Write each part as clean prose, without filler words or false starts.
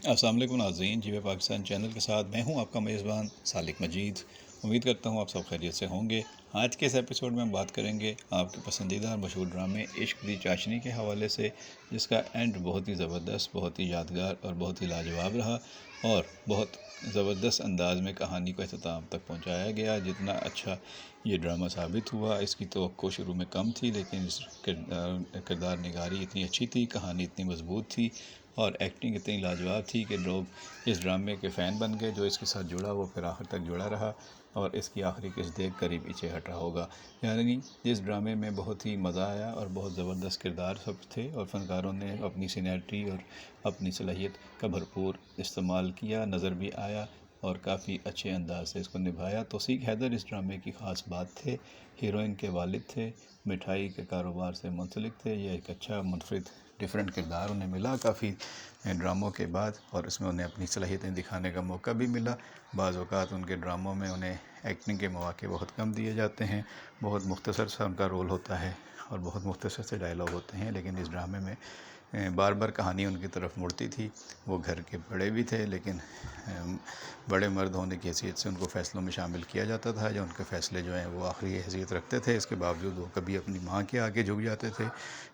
अस्सलाम वालेकुम नाज़रीन, जीवे पाकिस्तान चैनल के साथ मैं हूं आपका मेज़बान सालिक मजीद। उम्मीद करता हूं आप सब खैरियत से होंगे। आज के इस एपिसोड में हम बात करेंगे आपके पसंदीदा और मशहूर ड्रामे इश्क दी चाशनी के हवाले से, जिसका एंड बहुत ही ज़बरदस्त, बहुत ही यादगार और बहुत ही लाजवाब रहा और बहुत ज़बरदस्त अंदाज में कहानी को अख्ताम तक पहुंचाया गया। जितना अच्छा ये ड्रामा साबित हुआ, इसकी तवक्को शुरू में कम थी, लेकिन इस किरदार निगारी इतनी अच्छी थी, कहानी इतनी मजबूत थी और एक्टिंग इतनी लाजवाब थी कि लोग इस ड्रामे के फ़ैन बन गए। जो इसके साथ जुड़ा वो फिर आखिर तक जुड़ा रहा और इसकी आखिरी किस्त देख कर ही पीछे हटा होगा। यानी इस ड्रामे में बहुत ही मज़ा आया और बहुत ज़बरदस्त किरदार सब थे और फ़नकारों ने अपनी सीनियरिटी और अपनी सलाहियत का भरपूर इस्तेमाल किया, नज़र भी आया और काफ़ी अच्छे अंदाज से इसको निभाया। तौसीक हैदर इस ड्रामे की ख़ास बात थे। हीरोइन के वालिद थे, मिठाई के कारोबार से मुंसलिक थे। यह एक अच्छा मुनफरिद डिफरेंट किरदार उन्हें मिला काफ़ी ड्रामों के बाद और इसमें उन्हें अपनी सलाहियतें दिखाने का मौका भी मिला। बाज़ औक़ात उनके ड्रामों में उन्हें एक्टिंग के मौके बहुत कम दिए जाते हैं, बहुत मुख्तसर सा उनका रोल होता है और बहुत मुख्तसर से डायलॉग होते हैं, लेकिन इस ड्रामे में बार बार कहानी उनकी तरफ मुड़ती थी। वो घर के बड़े भी थे, लेकिन बड़े मर्द होने की हैसियत से उनको फ़ैसलों में शामिल किया जाता था। जो उनके फ़ैसले जो हैं वो आखिरी हैसियत रखते थे। इसके बावजूद वो कभी अपनी माँ के आगे झुक जाते थे,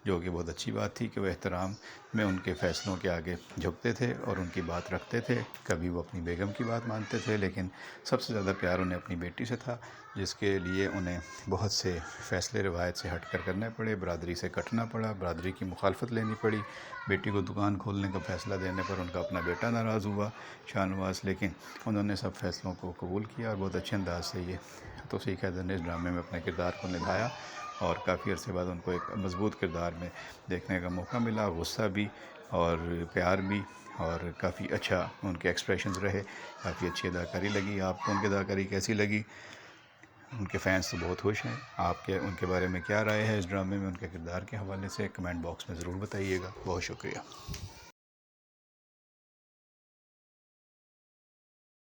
जो कि बहुत अच्छी बात थी कि वो एहतराम में उनके फ़ैसलों के आगे झुकते थे और उनकी बात रखते थे। कभी वो अपनी बेगम की बात मानते थे, लेकिन सबसे ज़्यादा प्यार उन्हें अपनी बेटी से था, जिसके लिए उन्हें बहुत से फ़ैसले रिवायत से हट कर करने पड़े। बरादरी से कटना पड़ा, बरादरी की मुखालफत लेनी पड़ी। बेटी को दुकान खोलने का फ़ैसला देने पर उनका अपना बेटा नाराज़ हुआ, शाहनवाज़, लेकिन उन्होंने सब फ़ैसलों को कबूल किया और बहुत अच्छे अंदाज से ये तौसीक हैदर ने इस ड्रामे में अपने किरदार को निभाया और काफ़ी अरसे बाद उनको एक मज़बूत किरदार में देखने का मौका मिला। गुस्सा भी और प्यार भी और काफ़ी अच्छा उनके एक्सप्रेशंस रहे। काफ़ी अच्छी अदाकारी लगी। आपको उनकी अदाकारी कैसी लगी? उनके फ़ैन्स तो बहुत खुश हैं। आपके उनके बारे में क्या राय है इस ड्रामे में, उनके किरदार के हवाले से कमेंट बॉक्स में ज़रूर बताइएगा। बहुत शुक्रिया।